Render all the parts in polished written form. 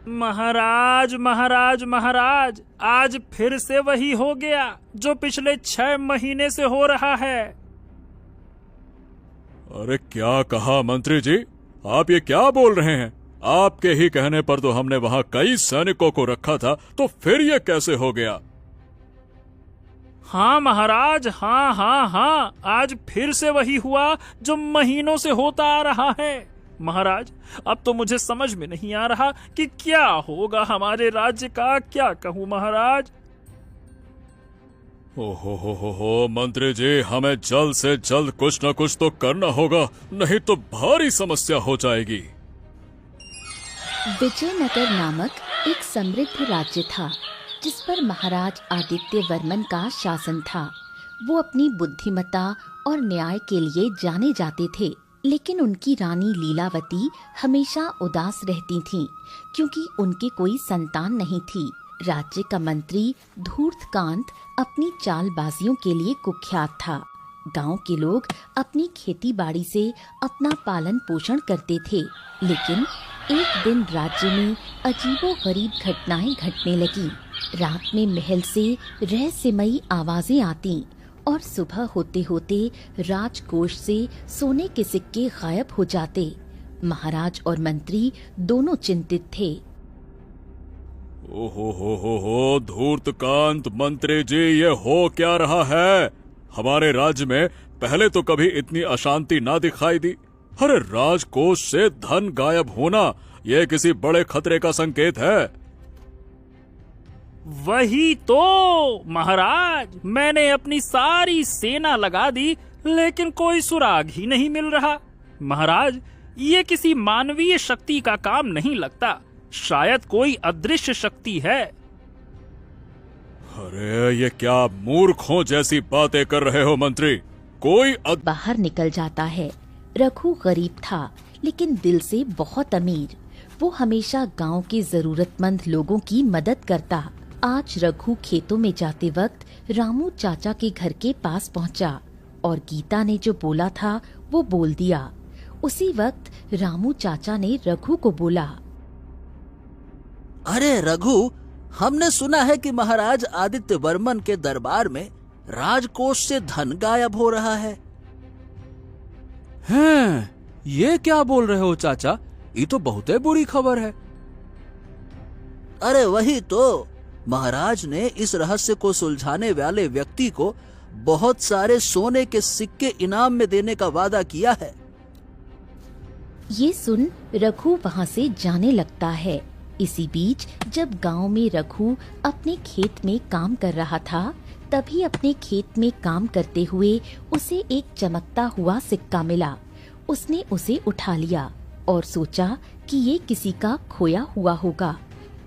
महाराज महाराज महाराज, आज फिर से वही हो गया जो पिछले 6 महीने से हो रहा है। अरे क्या कहा मंत्री जी, आप ये क्या बोल रहे हैं? आपके ही कहने पर तो हमने वहां कई सैनिकों को रखा था, तो फिर ये कैसे हो गया? हाँ महाराज, हाँ हाँ हाँ, आज फिर से वही हुआ जो महीनों से होता आ रहा है। महाराज, अब तो मुझे समझ में नहीं आ रहा कि क्या होगा हमारे राज्य का। क्या कहूँ महाराज। हो मंत्री जी, हमें जल्द से जल्द कुछ न कुछ तो करना होगा, नहीं तो भारी समस्या हो जाएगी। विजयनगर नामक एक समृद्ध राज्य था जिस पर महाराज आदित्य वर्मन का शासन था। वो अपनी बुद्धिमत्ता और न्याय के लिए जाने जाते थे, लेकिन उनकी रानी लीलावती हमेशा उदास रहती थीं, क्योंकि उनकी कोई संतान नहीं थी। राज्य का मंत्री धूर्तकांत अपनी चालबाजियों के लिए कुख्यात था। गांव के लोग अपनी खेती बाड़ी से अपना पालन पोषण करते थे, लेकिन एक दिन राज्य में अजीबोगरीब घटनाएं घटने लगी। रात में महल से रहस्यमयी आवाजें आती और सुबह होते होते राजकोष से सोने के सिक्के गायब हो जाते। महाराज और मंत्री दोनों चिंतित थे। ओहो धूर्तकांत मंत्री जी, ये हो क्या रहा है? हमारे राज्य में पहले तो कभी इतनी अशांति ना दिखाई दी। अरे राजकोष से धन गायब होना, यह किसी बड़े खतरे का संकेत है। वही तो महाराज, मैंने अपनी सारी सेना लगा दी, लेकिन कोई सुराग ही नहीं मिल रहा। महाराज, ये किसी मानवीय शक्ति का काम नहीं लगता, शायद कोई अदृश्य शक्ति है। अरे ये क्या मूर्खों जैसी बातें कर रहे हो मंत्री? कोई बाहर निकल जाता है। रघु गरीब था, लेकिन दिल से बहुत अमीर। वो हमेशा गांव के जरूरतमंद लोगों की मदद करता। आज रघु खेतों में जाते वक्त रामू चाचा के घर के पास पहुंचा और गीता ने जो बोला था वो बोल दिया। उसी वक्त रामू चाचा ने रघु को बोला, अरे रघु, हमने सुना है कि महाराज आदित्य वर्मन के दरबार में राजकोष से धन गायब हो रहा है। हैं, ये क्या बोल रहे हो चाचा? ये तो बहुत बुरी खबर है। अरे वही तो, महाराज ने इस रहस्य को सुलझाने वाले व्यक्ति को बहुत सारे सोने के सिक्के इनाम में देने का वादा किया है। ये सुन रघु वहाँ से जाने लगता है। इसी बीच जब गांव में रघु अपने खेत में काम कर रहा था, तभी अपने खेत में काम करते हुए उसे एक चमकता हुआ सिक्का मिला। उसने उसे उठा लिया और सोचा कि ये किसी का खोया हुआ होगा।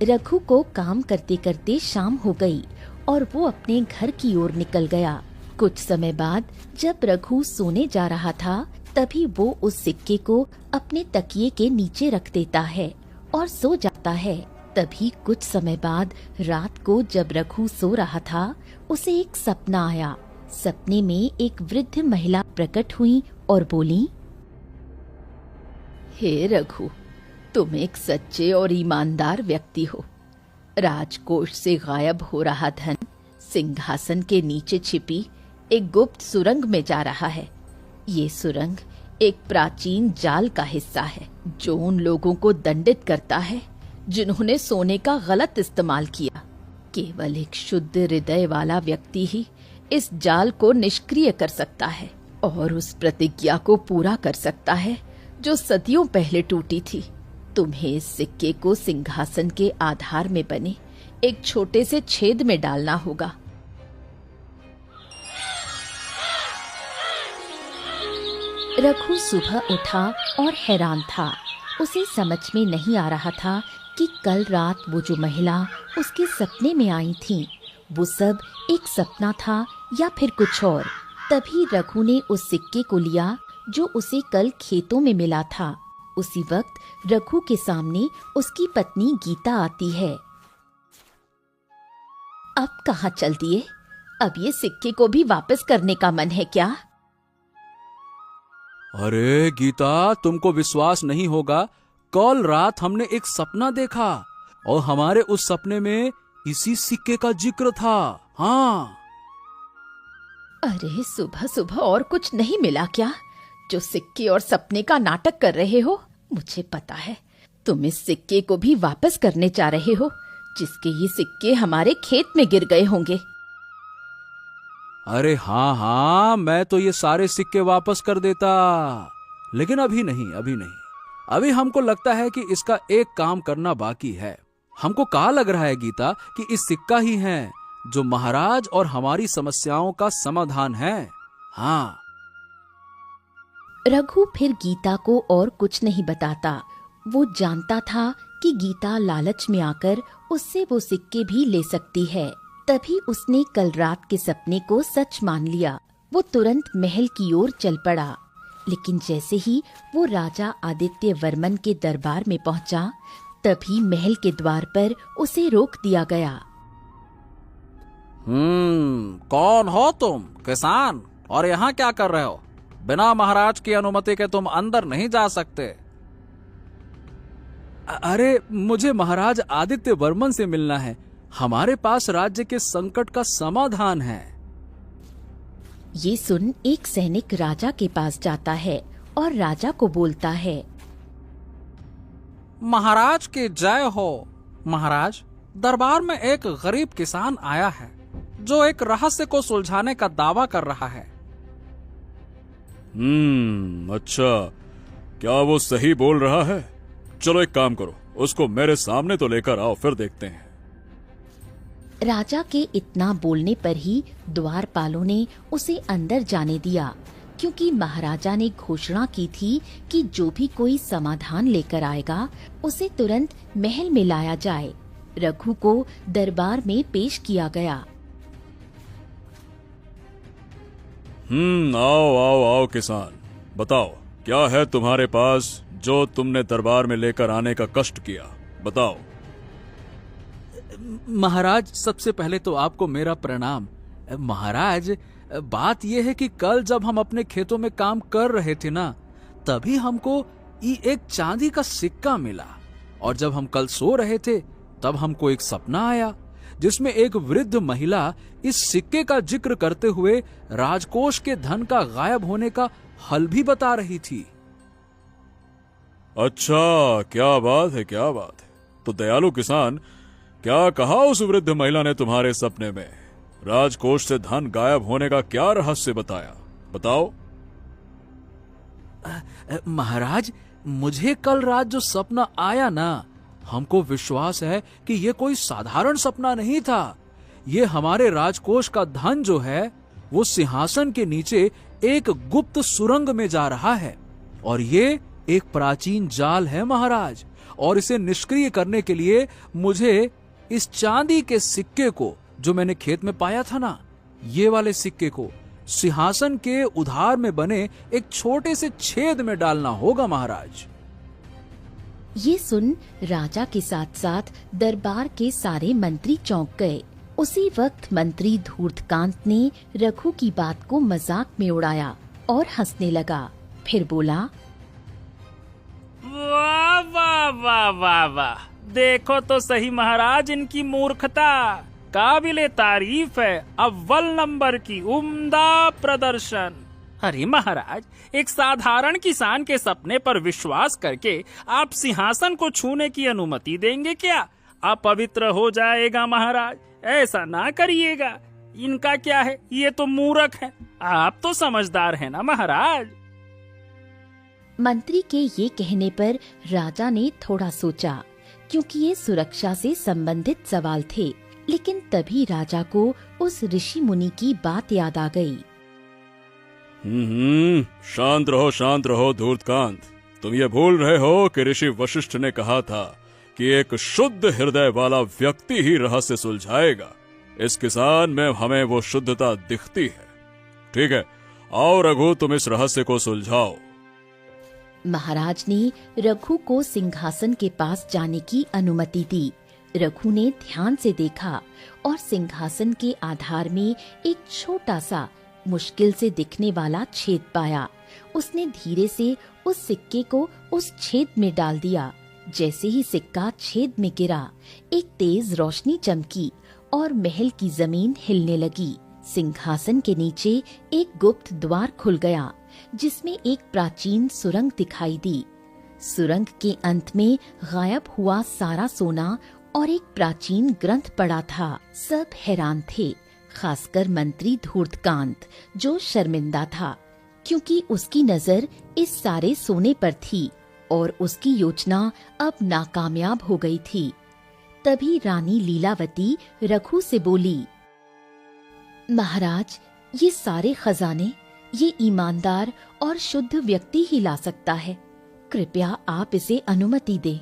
रघु को काम करते करते शाम हो गई और वो अपने घर की ओर निकल गया। कुछ समय बाद जब रघु सोने जा रहा था, तभी वो उस सिक्के को अपने तकिए के नीचे रख देता है और सो जाता है। तभी कुछ समय बाद रात को जब रघु सो रहा था, उसे एक सपना आया। सपने में एक वृद्ध महिला प्रकट हुई और बोली, हे रघु, तुम एक सच्चे और ईमानदार व्यक्ति हो। राजकोष से गायब हो रहा धन सिंहासन के नीचे छिपी एक गुप्त सुरंग में जा रहा है। ये सुरंग एक प्राचीन जाल का हिस्सा है जो उन लोगों को दंडित करता है जिन्होंने सोने का गलत इस्तेमाल किया। केवल एक शुद्ध हृदय वाला व्यक्ति ही इस जाल को निष्क्रिय कर सकता है और उस प्रतिज्ञा को पूरा कर सकता है जो सदियों पहले टूटी थी। तुम्हें इस सिक्के को सिंहासन के आधार में बने एक छोटे से छेद में डालना होगा। रघु सुबह उठा और हैरान था। उसे समझ में नहीं आ रहा था कि कल रात वो जो महिला उसके सपने में आई थी, वो सब एक सपना था या फिर कुछ और। तभी रघु ने उस सिक्के को लिया जो उसे कल खेतों में मिला था। उसी वक्त रघु के सामने उसकी पत्नी गीता आती है। अब कहाँ चल दिए? अब ये सिक्के को भी वापस करने का मन है क्या? अरे गीता, तुमको विश्वास नहीं होगा, कल रात हमने एक सपना देखा। और हमारे उस सपने में इसी सिक्के का जिक्र था। हाँ। अरे सुबह सुबह और कुछ नहीं मिला क्या, जो सिक्के और सपने का नाटक कर रहे हो? मुझे पता है तुम इस सिक्के को भी वापस करने जा रहे हो, जिसके ये सिक्के हमारे खेत में गिर गए होंगे। अरे हाँ हाँ, मैं तो ये सारे सिक्के वापस कर देता, लेकिन अभी नहीं, अभी नहीं। अभी हमको लगता है कि इसका एक काम करना बाकी है। हमको कहा लग रहा है गीता कि इस सिक्का ही है जो महाराज और हमारी समस्याओं का समाधान है। हाँ। रघु फिर गीता को और कुछ नहीं बताता। वो जानता था कि गीता लालच में आकर उससे वो सिक्के भी ले सकती है। तभी उसने कल रात के सपने को सच मान लिया। वो तुरंत महल की ओर चल पड़ा, लेकिन जैसे ही वो राजा आदित्य वर्मन के दरबार में पहुंचा, तभी महल के द्वार पर उसे रोक दिया गया। कौन हो तुम? किसान? और यहाँ क्या कर रहे हो? बिना महाराज की अनुमति के तुम अंदर नहीं जा सकते। अरे मुझे महाराज आदित्य वर्मन से मिलना है। हमारे पास राज्य के संकट का समाधान है। ये सुन एक सैनिक राजा के पास जाता है और राजा को बोलता है, महाराज की जय हो। महाराज, दरबार में एक गरीब किसान आया है जो एक रहस्य को सुलझाने का दावा कर रहा है। अच्छा, क्या वो सही बोल रहा है? चलो एक काम करो, उसको मेरे सामने तो लेकर आओ, फिर देखते हैं। राजा के इतना बोलने पर ही द्वारपालों ने उसे अंदर जाने दिया, क्योंकि महाराजा ने घोषणा की थी कि जो भी कोई समाधान लेकर आएगा उसे तुरंत महल में लाया जाए। रघु को दरबार में पेश किया गया। आओ आओ आओ किसान, बताओ क्या है तुम्हारे पास जो तुमने दरबार में लेकर आने का कष्ट किया? बताओ। महाराज, सबसे पहले तो आपको मेरा प्रणाम। महाराज, बात यह है कि कल जब हम अपने खेतों में काम कर रहे थे ना, तभी हमको एक चांदी का सिक्का मिला। और जब हम कल सो रहे थे तब हमको एक सपना आया जिसमें एक वृद्ध महिला इस सिक्के का जिक्र करते हुए राजकोष के धन का गायब होने का हल भी बता रही थी। अच्छा, क्या बात है, क्या बात है। तो दयालु किसान, क्या कहा उस वृद्ध महिला ने तुम्हारे सपने में? राजकोष से धन गायब होने का क्या रहस्य बताया? बताओ। महाराज, मुझे कल रात जो सपना आया ना, हमको विश्वास है कि ये कोई साधारण सपना नहीं था। ये हमारे राजकोष का धन जो है वो सिंहासन के नीचे एक गुप्त सुरंग में जा रहा है, और ये एक प्राचीन जाल है महाराज। और इसे निष्क्रिय करने के लिए मुझे इस चांदी के सिक्के को, जो मैंने खेत में पाया था ना, ये वाले सिक्के को सिंहासन के उधार में बने एक छोटे से छेद में डालना होगा महाराज। ये सुन राजा के साथ साथ दरबार के सारे मंत्री चौंक गए। उसी वक्त मंत्री धूर्तकांत ने रघु की बात को मजाक में उड़ाया और हंसने लगा। फिर बोला, वाह वाह वाह वाह वाह, देखो तो सही महाराज इनकी मूर्खता। काबिले तारीफ है, अव्वल नंबर की उम्दा प्रदर्शन। अरे महाराज, एक साधारण किसान के सपने पर विश्वास करके आप सिंहासन को छूने की अनुमति देंगे क्या? अपवित्र हो जाएगा महाराज, ऐसा ना करिएगा। इनका क्या है, ये तो मूर्ख है। आप तो समझदार हैं ना महाराज। मंत्री के ये कहने पर राजा ने थोड़ा सोचा, क्योंकि ये सुरक्षा से संबंधित सवाल थे। लेकिन तभी राजा को उस ऋषि मुनि की बात याद आ गई। शांत रहो धूर्तकांत। तुम ये भूल रहे हो कि ऋषि वशिष्ठ ने कहा था कि एक शुद्ध हृदय वाला व्यक्ति ही रहस्य सुलझाएगा। इस किसान में हमें वो शुद्धता दिखती है। ठीक है, आओ रघु, तुम इस रहस्य को सुलझाओ। महाराज ने रघु को सिंहासन के पास जाने की अनुमति दी। रघु ने ध्यान से देखा और सिंहासन के आधार में एक छोटा सा मुश्किल से दिखने वाला छेद पाया। उसने धीरे से उस सिक्के को उस छेद में डाल दिया जैसे ही सिक्का छेद में गिरा, एक तेज रोशनी चमकी और महल की जमीन हिलने लगी। सिंहासन के नीचे एक गुप्त द्वार खुल गया, जिसमें एक प्राचीन सुरंग दिखाई दी। सुरंग के अंत में गायब हुआ सारा सोना और एक प्राचीन ग्रंथ पड़ा था। सब हैरान थे, खासकर मंत्री धूर्तकांत, जो शर्मिंदा था क्योंकि उसकी नजर इस सारे सोने पर थी और उसकी योजना अब नाकामयाब हो गई थी। तभी रानी लीलावती रघु से बोली, महाराज, ये सारे खजाने ये ईमानदार और शुद्ध व्यक्ति ही ला सकता है। कृपया आप इसे अनुमति दें।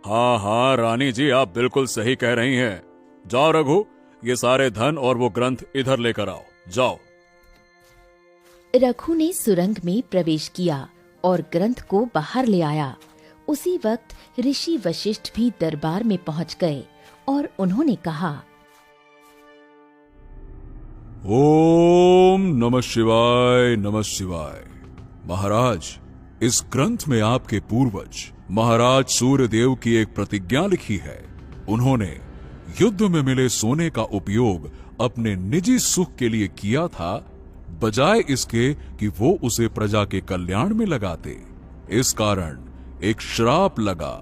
हाँ हाँ रानी जी, आप बिल्कुल सही कह रही हैं। जाओ रघु, ये सारे धन और वो ग्रंथ इधर लेकर आओ, जाओ। रघु ने सुरंग में प्रवेश किया और ग्रंथ को बाहर ले आया। उसी वक्त ऋषि वशिष्ठ भी दरबार में पहुंच गए और उन्होंने कहा, ओम नमः शिवाय, नमः शिवाय। महाराज, इस ग्रंथ में आपके पूर्वज महाराज सूर्यदेव की एक प्रतिज्ञा लिखी है। उन्होंने युद्ध में मिले सोने का उपयोग अपने निजी सुख के लिए किया था, बजाय इसके कि वो उसे प्रजा के कल्याण में लगाते। इस कारण एक श्राप लगा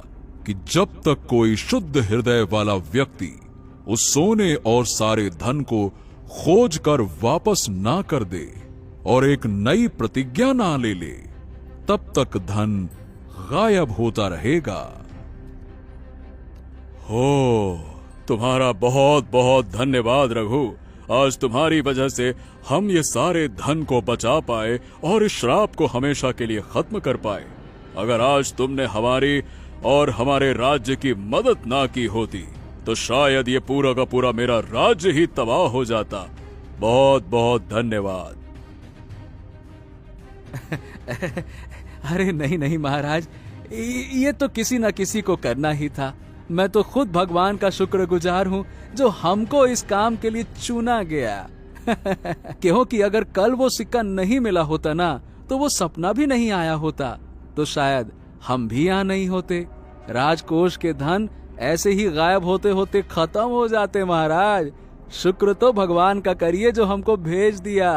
कि जब तक कोई शुद्ध हृदय वाला व्यक्ति उस सोने और सारे धन को खोज कर वापस ना कर दे और एक नई प्रतिज्ञा ना ले ले, तब तक धन गायब होता रहेगा। हो, तुम्हारा बहुत बहुत धन्यवाद रघु। आज तुम्हारी वजह से हम ये सारे धन को बचा पाए और इस श्राप को हमेशा के लिए खत्म कर पाए। अगर आज तुमने हमारी और हमारे राज्य की मदद ना की होती तो शायद ये पूरा का पूरा मेरा राज्य ही तबाह हो जाता। बहुत बहुत धन्यवाद। अरे नहीं नहीं महाराज, ये तो किसी न किसी को करना ही था। मैं तो खुद भगवान का शुक्रगुजार हूँ जो हमको इस काम के लिए चुना गया। क्योंकि अगर कल वो सिक्का नहीं मिला होता ना, तो वो सपना भी नहीं आया होता, तो शायद हम भी यहाँ नहीं होते। राजकोष के धन ऐसे ही गायब होते होते खत्म हो जाते। महाराज, शुक्र तो भगवान का करिए जो हमको भेज दिया।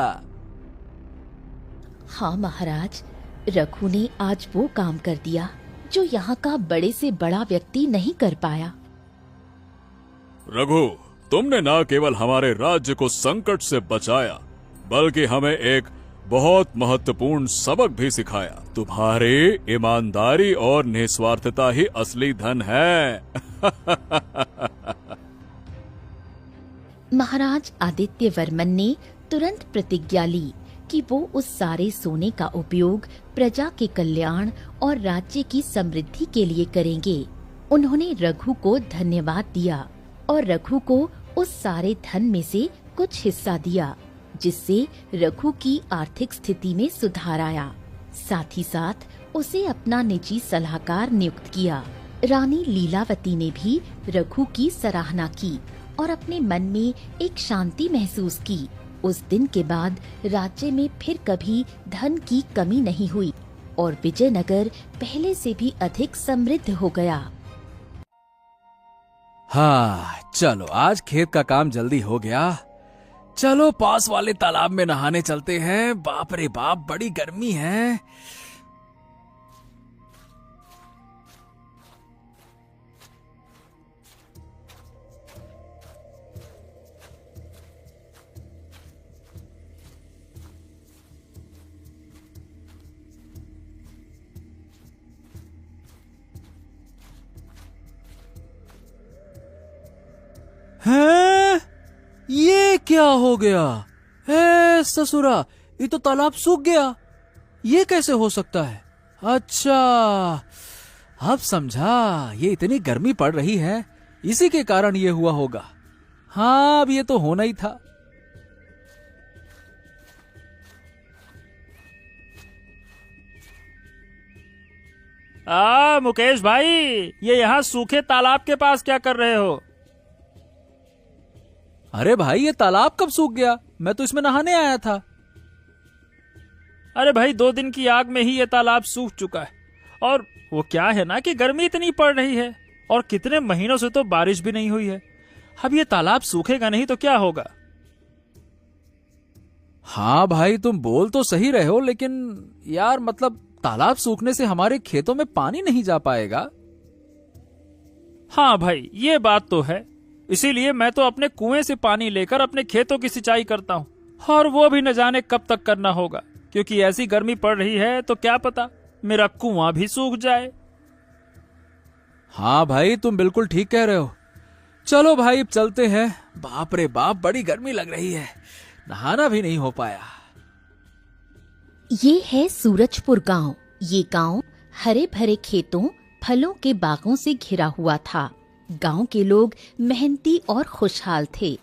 हाँ महाराज, रघु ने आज वो काम कर दिया जो यहाँ का बड़े से बड़ा व्यक्ति नहीं कर पाया। रघु, तुमने न केवल हमारे राज्य को संकट से बचाया, बल्कि हमें एक बहुत महत्वपूर्ण सबक भी सिखाया। तुम्हारी ईमानदारी और निस्वार्थता ही असली धन है। महाराज आदित्य वर्मन ने तुरंत प्रतिज्ञा ली कि वो उस सारे सोने का उपयोग प्रजा के कल्याण और राज्य की समृद्धि के लिए करेंगे। उन्होंने रघु को धन्यवाद दिया और रघु को उस सारे धन में से कुछ हिस्सा दिया, जिससे रघु की आर्थिक स्थिति में सुधार आया। साथ ही साथ उसे अपना निजी सलाहकार नियुक्त किया। रानी लीलावती ने भी रघु की सराहना की और अपने मन में एक शांति महसूस की। उस दिन के बाद राज्य में फिर कभी धन की कमी नहीं हुई और विजयनगर पहले से भी अधिक समृद्ध हो गया। हाँ, चलो आज खेत का काम जल्दी हो गया। चलो पास वाले तालाब में नहाने चलते हैं। बाप रे बाप, बड़ी गर्मी है। हैं? ये क्या हो गया? हे ससुरा, ये तो तालाब सूख गया। ये कैसे हो सकता है? अच्छा, अब समझा। ये इतनी गर्मी पड़ रही है, इसी के कारण ये हुआ होगा। हाँ, अब ये तो होना ही था। मुकेश भाई, ये यहाँ सूखे तालाब के पास क्या कर रहे हो? अरे भाई, ये तालाब कब सूख गया? मैं तो इसमें नहाने आया था। अरे भाई, 2 दिन की आग में ही ये तालाब सूख चुका है और वो क्या है ना कि गर्मी इतनी पड़ रही है और कितने महीनों से तो बारिश भी नहीं हुई है। अब ये तालाब सूखेगा नहीं तो क्या होगा। हाँ भाई, तुम बोल तो सही रहे हो, लेकिन यार मतलब तालाब सूखने से हमारे खेतों में पानी नहीं जा पाएगा। हाँ भाई, ये बात तो है। इसीलिए मैं तो अपने कुएं से पानी लेकर अपने खेतों की सिंचाई करता हूँ, और वो भी न जाने कब तक करना होगा, क्योंकि ऐसी गर्मी पड़ रही है तो क्या पता मेरा कुआं भी सूख जाए। हाँ भाई, तुम बिल्कुल ठीक कह रहे हो। चलो भाई, अब चलते हैं। बाप रे बाप, बड़ी गर्मी लग रही है, नहाना भी नहीं हो पाया। ये है सूरजपुर गांव। ये गांव हरे भरे खेतों, फलों के बागों से घिरा हुआ था। गांव के लोग मेहनती और खुशहाल थे।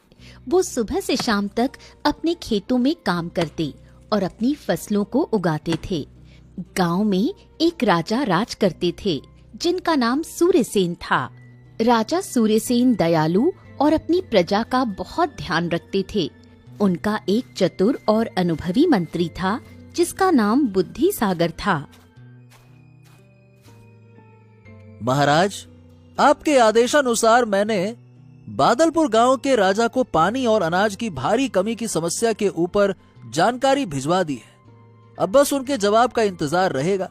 वो सुबह से शाम तक अपने खेतों में काम करते और अपनी फसलों को उगाते थे। गांव में एक राजा राज करते थे, जिनका नाम सूर्यसेन था। राजा सूर्यसेन दयालु और अपनी प्रजा का बहुत ध्यान रखते थे। उनका एक चतुर और अनुभवी मंत्री था, जिसका नाम बुद्धि सागर था। महाराज, आपके आदेशानुसार मैंने बादलपुर गांव के राजा को पानी और अनाज की भारी कमी की समस्या के ऊपर जानकारी भिजवा दी है। अब बस उनके जवाब का इंतजार रहेगा।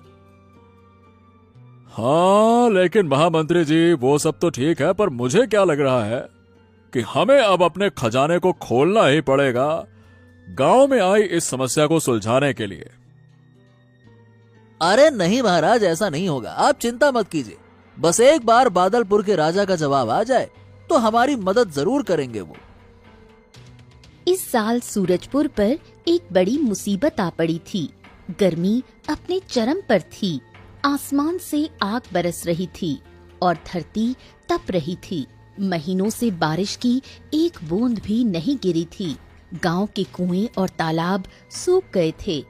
हाँ, लेकिन महामंत्री जी, वो सब तो ठीक है, पर मुझे क्या लग रहा है कि हमें अब अपने खजाने को खोलना ही पड़ेगा गांव में आई इस समस्या को सुलझाने के लिए। अरे नहीं महाराज, ऐसा नहीं होगा। आप चिंता मत कीजिए। बस एक बार बादलपुर के राजा का जवाब आ जाए तो हमारी मदद जरूर करेंगे वो। इस साल सूरजपुर पर एक बड़ी मुसीबत आ पड़ी थी। गर्मी अपने चरम पर थी। आसमान से आग बरस रही थी और धरती तप रही थी। महीनों से बारिश की एक बूंद भी नहीं गिरी थी। गांव के कुएं और तालाब सूख गए थे।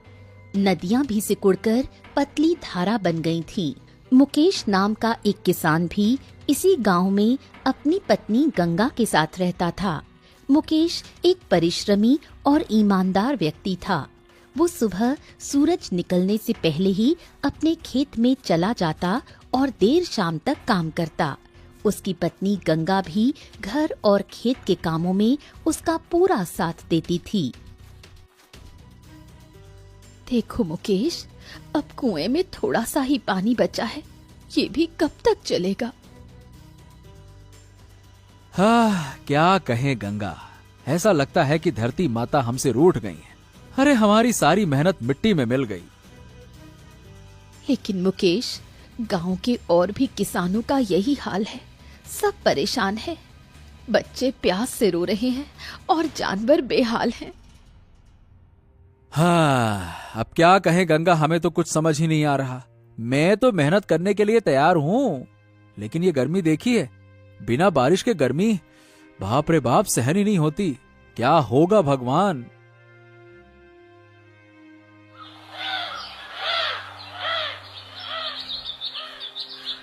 नदियां भी सिकुड़कर पतली धारा बन गई थीं। मुकेश नाम का एक किसान भी इसी गांव में अपनी पत्नी गंगा के साथ रहता था। मुकेश एक परिश्रमी और ईमानदार व्यक्ति था। वो सुबह सूरज निकलने से पहले ही अपने खेत में चला जाता और देर शाम तक काम करता। उसकी पत्नी गंगा भी घर और खेत के कामों में उसका पूरा साथ देती थी। देखो मुकेश, अब कुएं में थोड़ा सा ही पानी बचा है। ये भी कब तक चलेगा? हाँ, क्या कहें गंगा, ऐसा लगता है कि धरती माता हमसे रूठ गई है। अरे हमारी सारी मेहनत मिट्टी में मिल गई। लेकिन मुकेश, गांव के और भी किसानों का यही हाल है। सब परेशान हैं। बच्चे प्यास से रो रहे हैं और जानवर बेहाल हैं। हाँ, अब क्या कहें गंगा, हमें तो कुछ समझ ही नहीं आ रहा। मैं तो मेहनत करने के लिए तैयार हूँ, लेकिन ये गर्मी देखिए, बिना बारिश के गर्मी बाप रे बाप सहन ही नहीं होती। क्या होगा भगवान।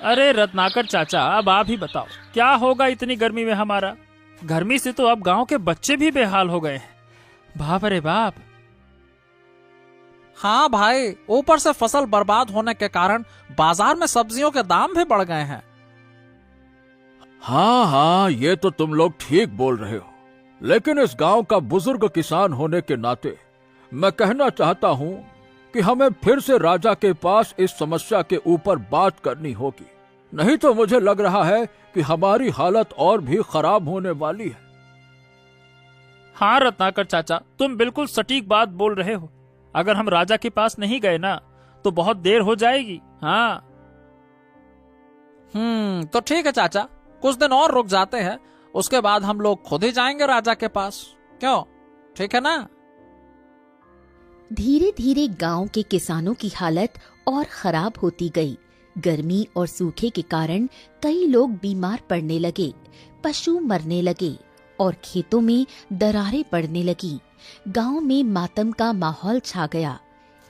अरे रत्नाकर चाचा, अब आप ही बताओ, क्या होगा इतनी गर्मी में हमारा। गर्मी से तो अब गांव के बच्चे भी बेहाल हो गए हैं। बाप रे बाप। हाँ भाई, ऊपर से फसल बर्बाद होने के कारण बाजार में सब्जियों के दाम भी बढ़ गए हैं। हाँ हाँ, ये तो तुम लोग ठीक बोल रहे हो, लेकिन इस गांव का बुजुर्ग किसान होने के नाते मैं कहना चाहता हूँ कि हमें फिर से राजा के पास इस समस्या के ऊपर बात करनी होगी, नहीं तो मुझे लग रहा है कि हमारी हालत और भी खराब होने वाली है। हाँ रत्नाकर चाचा, तुम बिल्कुल सटीक बात बोल रहे हो। अगर हम राजा के पास नहीं गए ना तो बहुत देर हो जाएगी। हाँ तो ठीक है चाचा, कुछ दिन और रुक जाते हैं, उसके बाद हम लोग खुद ही जाएंगे राजा के पास। क्यों, ठीक है ना? धीरे धीरे गांव के किसानों की हालत और खराब होती गई। गर्मी और सूखे के कारण कई लोग बीमार पड़ने लगे, पशु मरने लगे और खेतों में दरारें पड़ने लगी। गांव में मातम का माहौल छा गया।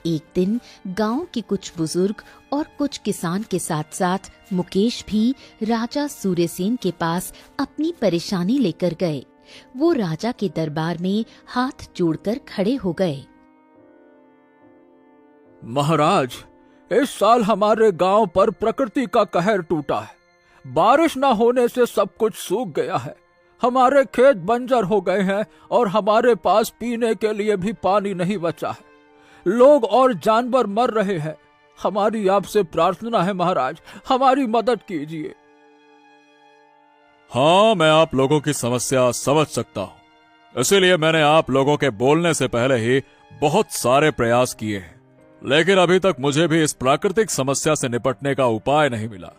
एक दिन गांव के कुछ बुजुर्ग और कुछ किसान के साथ साथ मुकेश भी राजा सूर्यसेन के पास अपनी परेशानी लेकर गए। वो राजा के दरबार में हाथ जोड़कर खड़े हो गए। महाराज, इस साल हमारे गांव पर प्रकृति का कहर टूटा है। बारिश न होने से सब कुछ सूख गया है। हमारे खेत बंजर हो गए हैं और हमारे पास पीने के लिए भी पानी नहीं बचा है। लोग और जानवर मर रहे हैं। हमारी आपसे प्रार्थना है महाराज, हमारी मदद कीजिए। हाँ, मैं आप लोगों की समस्या समझ सकता हूँ। इसीलिए मैंने आप लोगों के बोलने से पहले ही बहुत सारे प्रयास किए हैं, लेकिन अभी तक मुझे भी इस प्राकृतिक समस्या से निपटने का उपाय नहीं मिला।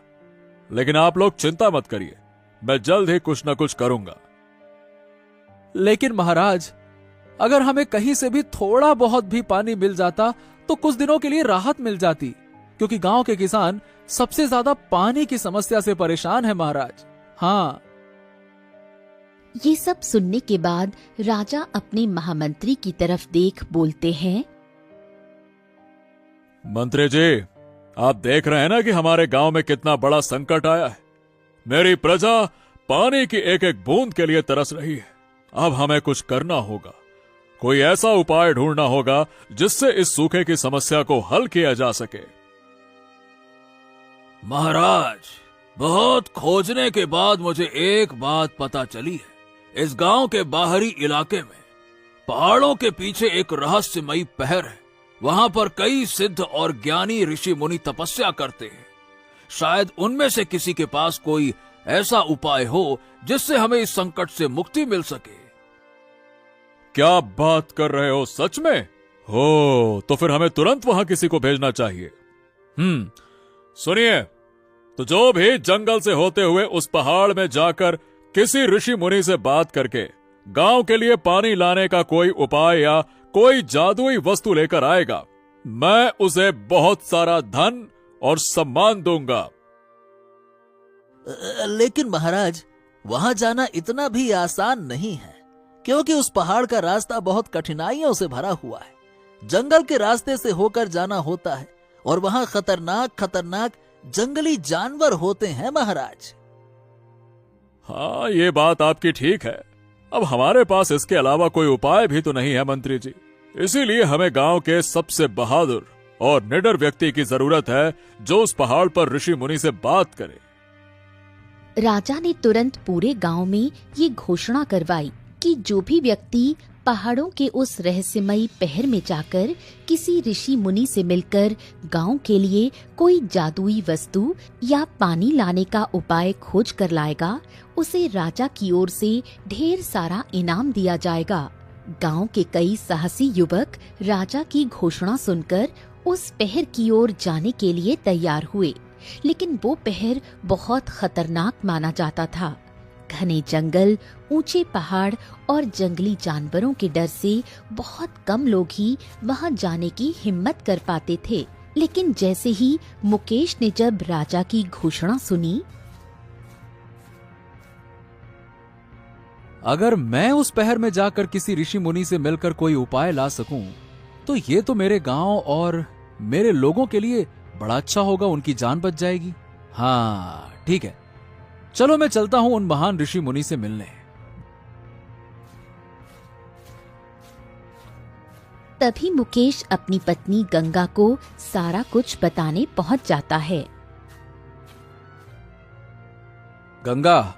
लेकिन आप लोग चिंता मत करिए, मैं जल्द ही कुछ न कुछ करूंगा। लेकिन महाराज, अगर हमें कहीं से भी थोड़ा बहुत भी पानी मिल जाता तो कुछ दिनों के लिए राहत मिल जाती, क्योंकि गांव के किसान सबसे ज्यादा पानी की समस्या से परेशान है महाराज। हाँ। ये सब सुनने के बाद राजा अपने महामंत्री की तरफ देख बोलते हैं, मंत्री जी, आप देख रहे हैं ना कि हमारे गांव में कितना बड़ा संकट आया है। मेरी प्रजा पानी की एक एक बूंद के लिए तरस रही है। अब हमें कुछ करना होगा। कोई ऐसा उपाय ढूंढना होगा जिससे इस सूखे की समस्या को हल किया जा सके। महाराज, बहुत खोजने के बाद मुझे एक बात पता चली है। इस गांव के बाहरी इलाके में पहाड़ों के पीछे एक रहस्यमयी पहर है। वहां पर कई सिद्ध और ज्ञानी ऋषि मुनि तपस्या करते हैं। शायद उनमें से किसी के पास कोई ऐसा उपाय हो जिससे हमें इस संकट से मुक्ति मिल सके। क्या बात कर रहे हो, सच में? हो, तो फिर हमें तुरंत वहां किसी को भेजना चाहिए। सुनिए, तो जो भी जंगल से होते हुए उस पहाड़ में जाकर किसी ऋषि मुनि से बात करके गांव के लिए पानी लाने का कोई उपाय या कोई जादुई वस्तु लेकर आएगा, मैं उसे बहुत सारा धन और सम्मान दूंगा। लेकिन महाराज, वहां जाना इतना भी आसान नहीं है, क्योंकि उस पहाड़ का रास्ता बहुत कठिनाइयों से भरा हुआ है। जंगल के रास्ते से होकर जाना होता है और वहां खतरनाक खतरनाक जंगली जानवर होते हैं महाराज। हाँ, ये बात आपकी ठीक है। अब हमारे पास इसके अलावा कोई उपाय भी तो नहीं है मंत्री जी। इसीलिए हमें गांव के सबसे बहादुर और निडर व्यक्ति की जरूरत है जो उस पहाड़ पर ऋषि मुनि से बात करे। राजा ने तुरंत पूरे गांव में ये घोषणा करवाई कि जो भी व्यक्ति पहाड़ों के उस रहस्यमयी पहर में जाकर किसी ऋषि मुनि से मिलकर गांव के लिए कोई जादुई वस्तु या पानी लाने का उपाय खोज कर लाएगा, उसे राजा की ओर से ढेर सारा इनाम दिया जाएगा। गांव के कई साहसी युवक राजा की घोषणा सुनकर उस पहर की ओर जाने के लिए तैयार हुए, लेकिन वो पहर बहुत खतरनाक माना जाता था। घने जंगल, ऊंचे पहाड़ और जंगली जानवरों के डर से बहुत कम लोग ही वहां जाने की हिम्मत कर पाते थे। लेकिन जैसे ही मुकेश ने जब राजा की घोषणा सुनी, अगर मैं उस पहर में जाकर किसी ऋषि मुनि से मिलकर कोई उपाय ला सकूं, तो ये तो मेरे गांव और मेरे लोगों के लिए बड़ा अच्छा होगा, उनकी जान बच जाएगी। हाँ ठीक है, चलो मैं चलता हूं उन महान ऋषि मुनि से मिलने। तभी मुकेश अपनी पत्नी गंगा को सारा कुछ बताने पहुंच जाता है। गंगा,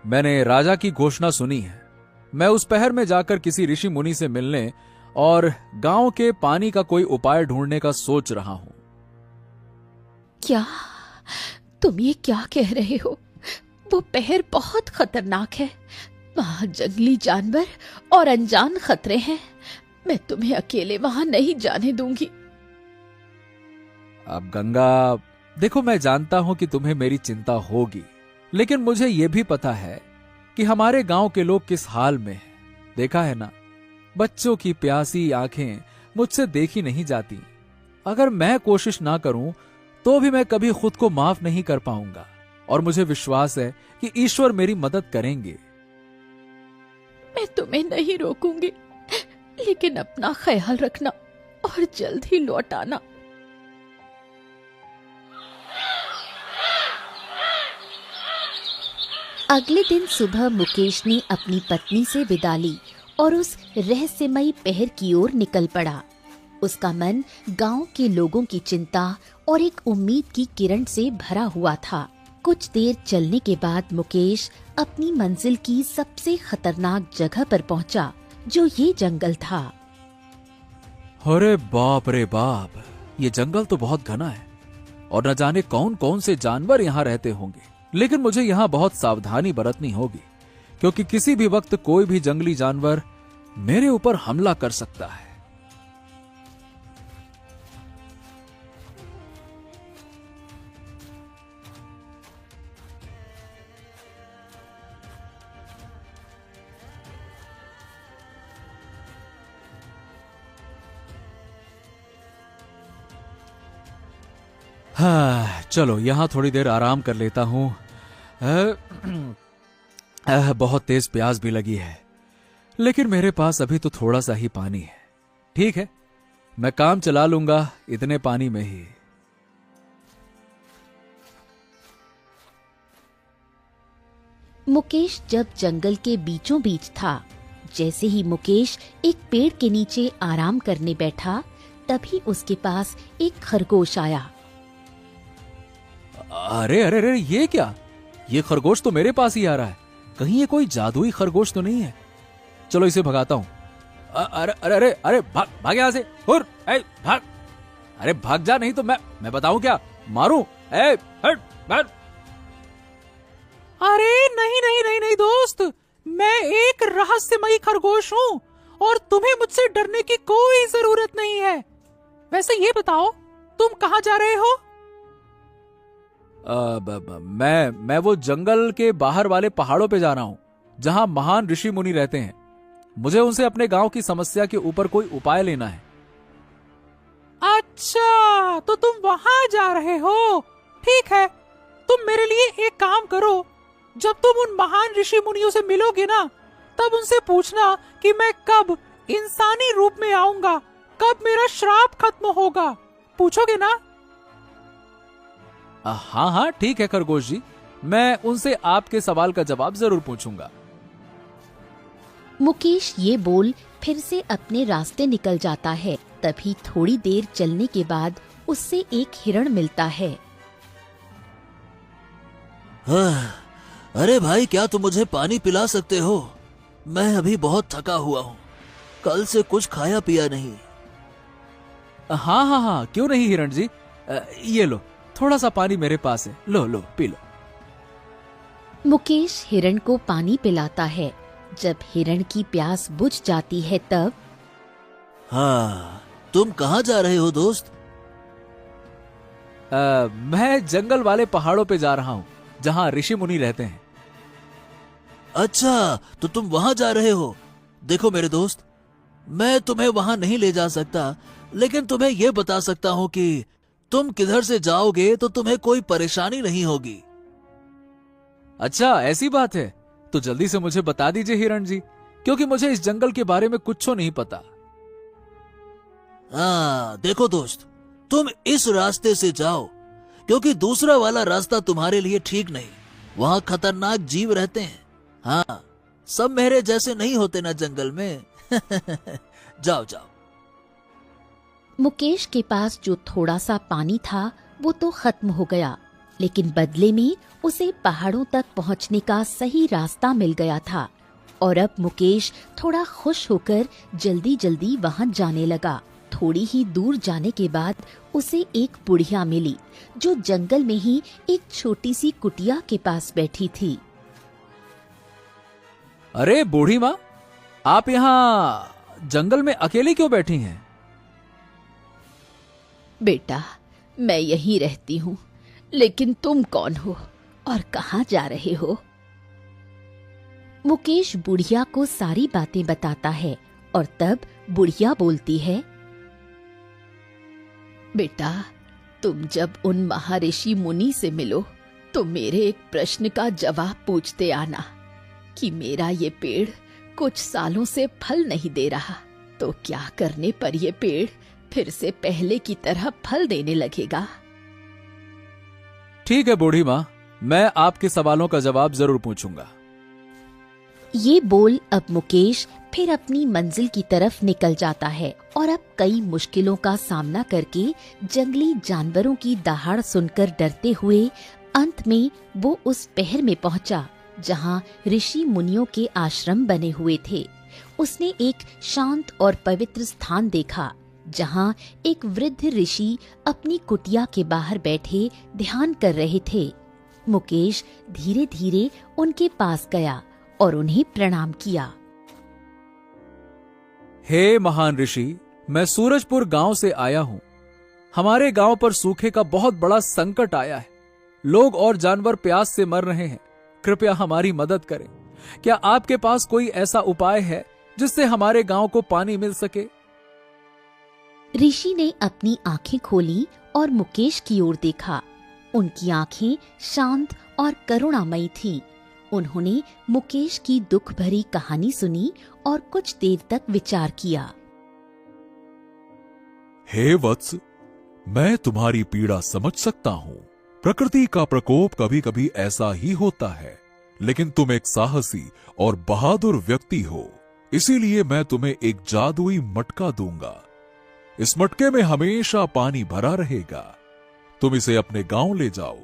मैंने राजा की घोषणा सुनी है। मैं उस पहर में जाकर किसी ऋषि मुनि से मिलने और गांव के पानी का कोई उपाय ढूंढने का सोच रहा हूं। क्या तुम ये क्या कह रहे हो? वो पहर बहुत खतरनाक है। वहां जंगली जानवर और अनजान खतरे हैं। मैं तुम्हें अकेले वहां नहीं जाने दूंगी। अब गंगा, देखो, मैं जानता हूं कि तुम्हें मेरी चिंता होगी, लेकिन मुझे यह भी पता है कि हमारे गांव के लोग किस हाल में हैं। देखा है ना, बच्चों की प्यासी आंखें मुझसे देखी नहीं जाती। अगर मैं कोशिश ना करूं तो भी मैं कभी खुद को माफ नहीं कर पाऊंगा, और मुझे विश्वास है कि ईश्वर मेरी मदद करेंगे। मैं तुम्हें नहीं रोकूंगी, लेकिन अपना ख्याल रखना और जल्द ही लौट आना। अगले दिन सुबह मुकेश ने अपनी पत्नी से विदा ली और उस रहस्यमयी पहर की ओर निकल पड़ा। उसका मन गांव के लोगों की चिंता और एक उम्मीद की किरण से भरा हुआ था। कुछ देर चलने के बाद मुकेश अपनी मंजिल की सबसे खतरनाक जगह पर पहुंचा, जो ये जंगल था। अरे बाप रे बाप, ये जंगल तो बहुत घना है और न जाने कौन कौन से जानवर यहाँ रहते होंगे। लेकिन मुझे यहाँ बहुत सावधानी बरतनी होगी, क्योंकि किसी भी वक्त कोई भी जंगली जानवर मेरे ऊपर हमला कर सकता है। हाँ, चलो यहाँ थोड़ी देर आराम कर लेता हूँ। बहुत तेज प्यास भी लगी है, लेकिन मेरे पास अभी तो थोड़ा सा ही पानी है। ठीक है, मैं काम चला लूंगा इतने पानी में ही। मुकेश जब जंगल के बीचों बीच था, जैसे ही मुकेश एक पेड़ के नीचे आराम करने बैठा, तभी उसके पास एक खरगोश आया। अरे अरे अरे, ये क्या? ये खरगोश तो मेरे पास ही आ रहा है। कहीं ये कोई जादुई खरगोश तो नहीं है? चलो इसे भगाता हूँ। अरे अरे अरे अरे, भाग भाग यहाँ से। हुर, भाग। अरे भाग जा, नहीं तो मैं बताऊं क्या? मारूं? हट भाग। अरे नहीं नहीं नहीं नहीं दोस्त, मैं एक रहस्यमयी खरगोश हूँ और तुम्हें मुझसे डरने की कोई जरूरत नहीं है। वैसे ये बताओ, तुम कहाँ जा रहे हो? मैं वो जंगल के बाहर वाले पहाड़ों पे जा रहा हूँ, जहाँ महान ऋषि मुनि रहते हैं। मुझे उनसे अपने गांव की समस्या के ऊपर कोई उपाय लेना है। अच्छा, तो तुम वहां जा रहे हो? ठीक है, तुम मेरे लिए एक काम करो। जब तुम उन महान ऋषि मुनियों से मिलोगे ना, तब उनसे पूछना कि मैं कब इंसानी रूप में आऊंगा, कब मेरा श्राप खत्म होगा। पूछोगे ना? हाँ हाँ ठीक है खरगोश जी, मैं उनसे आपके सवाल का जवाब जरूर पूछूंगा। मुकेश ये बोल फिर से अपने रास्ते निकल जाता है। तभी थोड़ी देर चलने के बाद उससे एक हिरण मिलता है। अरे भाई, क्या तुम मुझे पानी पिला सकते हो? मैं अभी बहुत थका हुआ हूँ, कल से कुछ खाया पिया नहीं। हाँ हाँ हाँ, क्यों नहीं हिरण जी, ये लो, थोड़ा सा पानी मेरे पास है, लो लो पी लो। मुकेश हिरण को पानी पिलाता है। जब हिरण की प्यास बुझ जाती है तब, हाँ, तुम कहाँ जा रहे हो दोस्त? मैं जंगल वाले पहाड़ों पे जा रहा हूँ, जहाँ ऋषि मुनि रहते हैं। अच्छा, तो तुम वहां जा रहे हो। देखो मेरे दोस्त, मैं तुम्हें वहां नहीं ले जा सकता, लेकिन तुम्हें यह बता सकता हूँ कि तुम किधर से जाओगे तो तुम्हें कोई परेशानी नहीं होगी। अच्छा, ऐसी बात है? तो जल्दी से मुझे बता दीजिए हिरण जी, क्योंकि मुझे इस जंगल के बारे में कुछ नहीं पता। हाँ, देखो दोस्त, तुम इस रास्ते से जाओ, क्योंकि दूसरा वाला रास्ता तुम्हारे लिए ठीक नहीं। वहाँ खतरनाक जीव रहते हैं। हाँ, सब मेरे जैसे नहीं होते ना जंगल में। जाओ जाओ। मुकेश के पास जो थोड़ा सा पानी था वो तो खत्म हो गया, लेकिन बदले में उसे पहाड़ों तक पहुंचने का सही रास्ता मिल गया था। और अब मुकेश थोड़ा खुश होकर जल्दी जल्दी वहां जाने लगा। थोड़ी ही दूर जाने के बाद उसे एक बुढ़िया मिली, जो जंगल में ही एक छोटी सी कुटिया के पास बैठी थी। अरे बूढ़ी माँ, आप यहाँ जंगल में अकेली क्यों बैठी हैं? बेटा, मैं यहीं रहती हूँ, लेकिन तुम कौन हो और कहाँ जा रहे हो? मुकेश बुढ़िया को सारी बातें बताता है और तब बुढ़िया बोलती है, बेटा, तुम जब उन महर्षि मुनि से मिलो तो मेरे एक प्रश्न का जवाब पूछते आना कि मेरा ये पेड़ कुछ सालों से फल नहीं दे रहा, तो क्या करने पर ये पेड़ फिर से पहले की तरह फल देने लगेगा? ठीक है बूढ़ी माँ, मैं आपके सवालों का जवाब जरूर पूछूंगा। ये बोल अब मुकेश फिर अपनी मंजिल की तरफ निकल जाता है और अब कई मुश्किलों का सामना करके जंगली जानवरों की दहाड़ सुनकर डरते हुए अंत में वो उस पहर में पहुंचा जहां ऋषि मुनियों के आश्रम बने हुए थे। उसने एक शांत और पवित्र स्थान देखा जहां एक वृद्ध ऋषि अपनी कुटिया के बाहर बैठे ध्यान कर रहे थे। मुकेश धीरे धीरे उनके पास गया और उन्हें प्रणाम किया। हे महान ऋषि, मैं सूरजपुर गांव से आया हूं। हमारे गांव पर सूखे का बहुत बड़ा संकट आया है। लोग और जानवर प्यास से मर रहे हैं। कृपया हमारी मदद करें। क्या आपके पास कोई ऐसा उपाय है जिससे हमारे गांव को पानी मिल सके? ऋषि ने अपनी आंखें खोली और मुकेश की ओर देखा। उनकी आंखें शांत और करुणामयी थीं। उन्होंने मुकेश की दुख भरी कहानी सुनी और कुछ देर तक विचार किया। हे वत्स, मैं तुम्हारी पीड़ा समझ सकता हूँ। प्रकृति का प्रकोप कभी कभी ऐसा ही होता है, लेकिन तुम एक साहसी और बहादुर व्यक्ति हो, इसीलिए मैं तुम्हें एक जादुई मटका दूंगा। इस मटके में हमेशा पानी भरा रहेगा। तुम इसे अपने गांव ले जाओ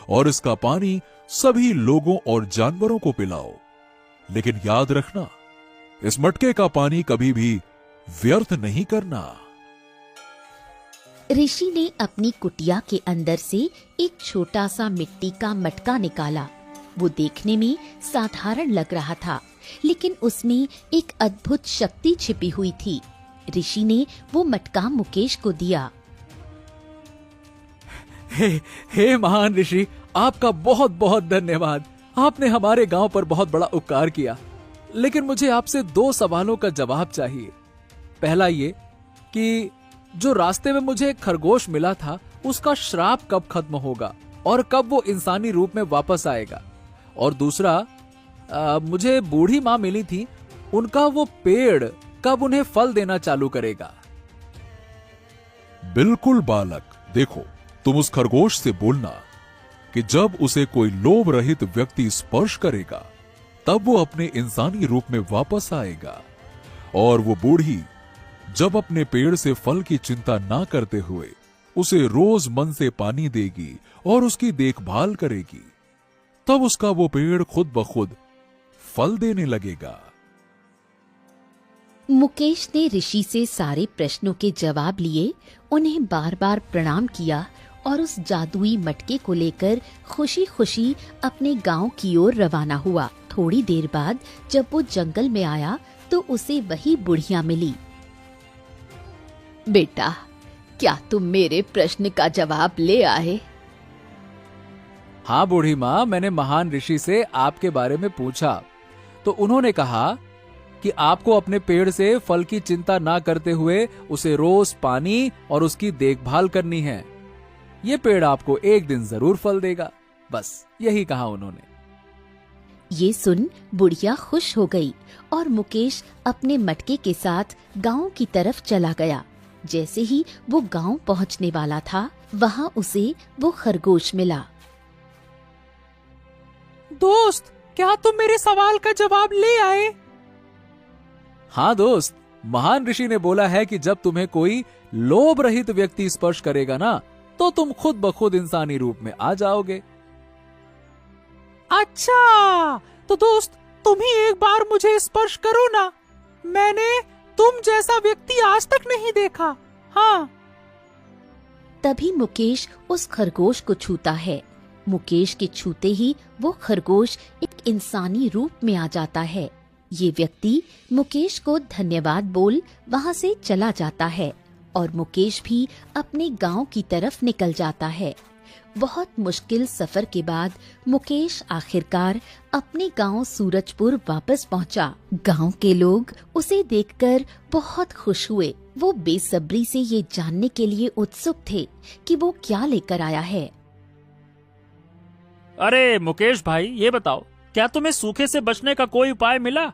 और इसका पानी सभी लोगों और जानवरों को पिलाओ। लेकिन याद रखना, इस मटके का पानी कभी भी व्यर्थ नहीं करना। ऋषि ने अपनी कुटिया के अंदर से एक छोटा सा मिट्टी का मटका निकाला। वो देखने में साधारण लग रहा था, लेकिन उसमें एक अद्भुत शक्ति छिपी हुई थी। ऋषि ने वो मटका मुकेश को दिया। हे महान ऋषि, आपका बहुत बहुत धन्यवाद। आपने हमारे गांव पर बहुत बड़ा उपकार किया। लेकिन मुझे आपसे 2 सवालों का जवाब चाहिए। पहला ये कि जो रास्ते में मुझे एक खरगोश मिला था, उसका श्राप कब खत्म होगा और कब वो इंसानी रूप में वापस आएगा? और दूसरा, मुझे बूढ़ी माँ मिली थी, उनका वो पेड़ कब उन्हें फल देना चालू करेगा? बिल्कुल बालक, देखो, तुम उस खरगोश से बोलना कि जब उसे कोई लोभ रहित व्यक्ति स्पर्श करेगा, तब वो अपने इंसानी रूप में वापस आएगा। और वो बूढ़ी जब अपने पेड़ से फल की चिंता ना करते हुए उसे रोज मन से पानी देगी और उसकी देखभाल करेगी, तब उसका वो पेड़ खुद ब खुद फल देने लगेगा। मुकेश ने ऋषि से सारे प्रश्नों के जवाब लिए, उन्हें बार बार प्रणाम किया और उस जादुई मटके को लेकर खुशी खुशी अपने गांव की ओर रवाना हुआ। थोड़ी देर बाद जब वो जंगल में आया तो उसे वही बुढ़िया मिली। बेटा, क्या तुम मेरे प्रश्न का जवाब ले आए? हाँ बूढ़ी माँ, मैंने महान ऋषि से आपके बारे में पूछा तो उन्होंने कहा कि आपको अपने पेड़ से फल की चिंता ना करते हुए उसे रोज पानी और उसकी देखभाल करनी है। ये पेड़ आपको एक दिन जरूर फल देगा। बस यही कहा उन्होंने। ये सुन बुढ़िया खुश हो गई और मुकेश अपने मटके के साथ गांव की तरफ चला गया। जैसे ही वो गांव पहुंचने वाला था, वहां उसे वो खरगोश मिला। दोस्त, क्या तुम मेरे सवाल का जवाब ले आए? हाँ दोस्त, महान ऋषि ने बोला है कि जब तुम्हें कोई लोभ रहित व्यक्ति स्पर्श करेगा ना, तो तुम खुद ब खुद इंसानी रूप में आ जाओगे। अच्छा, तो दोस्त तुम ही एक बार मुझे स्पर्श करो ना। मैंने तुम जैसा व्यक्ति आज तक नहीं देखा। हाँ। तभी मुकेश उस खरगोश को छूता है। मुकेश के छूते ही वो खरगोश एक इंसानी रूप में आ जाता है। ये व्यक्ति मुकेश को धन्यवाद बोल वहाँ से चला जाता है और मुकेश भी अपने गांव की तरफ निकल जाता है। बहुत मुश्किल सफर के बाद मुकेश आखिरकार अपने गांव सूरजपुर वापस पहुंचा। गांव के लोग उसे देखकर बहुत खुश हुए। वो बेसब्री से ये जानने के लिए उत्सुक थे कि वो क्या लेकर आया है। अरे मुकेश भाई, ये बताओ, क्या तुम्हें सूखे से बचने का कोई उपाय मिला?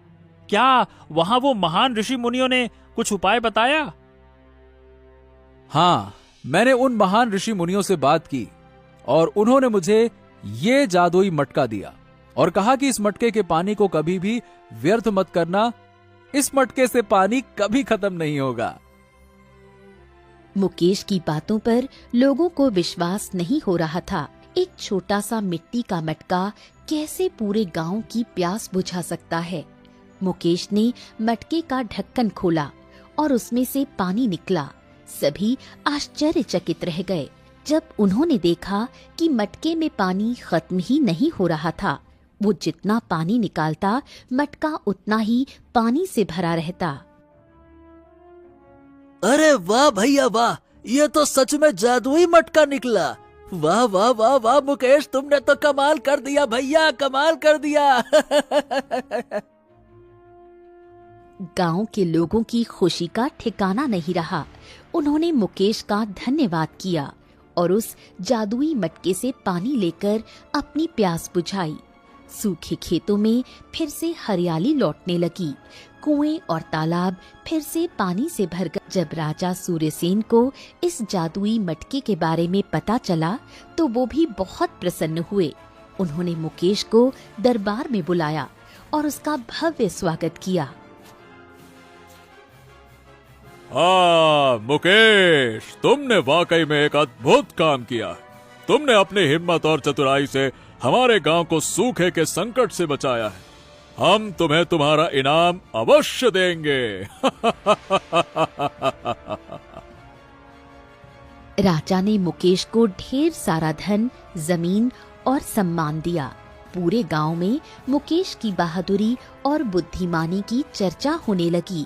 क्या वहाँ वो महान ऋषि मुनियों ने कुछ उपाय बताया? हाँ, मैंने उन महान ऋषि मुनियों से बात की और उन्होंने मुझे ये जादुई मटका दिया और कहा कि इस मटके के पानी को कभी भी व्यर्थ मत करना। इस मटके से पानी कभी खत्म नहीं होगा। मुकेश की बातों पर लोगों को विश्वास नहीं हो रहा था। एक छोटा सा मिट्टी का मटका कैसे पूरे गांव की प्यास बुझा सकता है। मुकेश ने मटके का ढक्कन खोला और उसमें से पानी निकला। सभी आश्चर्यचकित रह गए जब उन्होंने देखा कि मटके में पानी खत्म ही नहीं हो रहा था। वो जितना पानी निकालता, मटका उतना ही पानी से भरा रहता। अरे वाह भैया वाह, ये तो सच में जादुई मटका निकला। वाह वाह वाह वाह मुकेश, तुमने तो कमाल कर दिया भैया, कमाल कर दिया। गांव के लोगों की खुशी का ठिकाना नहीं रहा। उन्होंने मुकेश का धन्यवाद किया और उस जादुई मटके से पानी लेकर अपनी प्यास बुझाई। सूखे खेतों में फिर से हरियाली लौटने लगी। कुएं और तालाब फिर से पानी से भर गए। जब राजा सूर्यसेन को इस जादुई मटके के बारे में पता चला तो वो भी बहुत प्रसन्न हुए। उन्होंने मुकेश को दरबार में बुलाया और उसका भव्य स्वागत किया। मुकेश, तुमने वाकई में एक अद्भुत काम किया। तुमने अपनी हिम्मत और चतुराई से हमारे गांव को सूखे के संकट से बचाया है। हम तुम्हें तुम्हारा इनाम अवश्य देंगे। राजा ने मुकेश को ढेर सारा धन, जमीन और सम्मान दिया। पूरे गांव में मुकेश की बहादुरी और बुद्धिमानी की चर्चा होने लगी।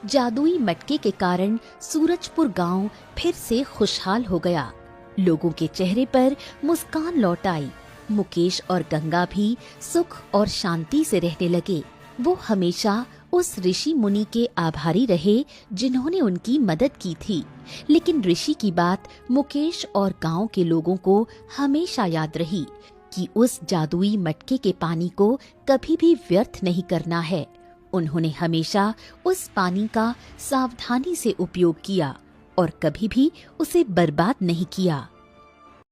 जादुई मटके के कारण सूरजपुर गांव फिर से खुशहाल हो गया। लोगों के चेहरे पर मुस्कान लौट आई। मुकेश और गंगा भी सुख और शांति से रहने लगे। वो हमेशा उस ऋषि मुनि के आभारी रहे जिन्होंने उनकी मदद की थी। लेकिन ऋषि की बात मुकेश और गांव के लोगों को हमेशा याद रही कि उस जादुई मटके के पानी को कभी भी व्यर्थ नहीं करना है। उन्होंने हमेशा उस पानी का सावधानी से उपयोग किया और कभी भी उसे बर्बाद नहीं किया।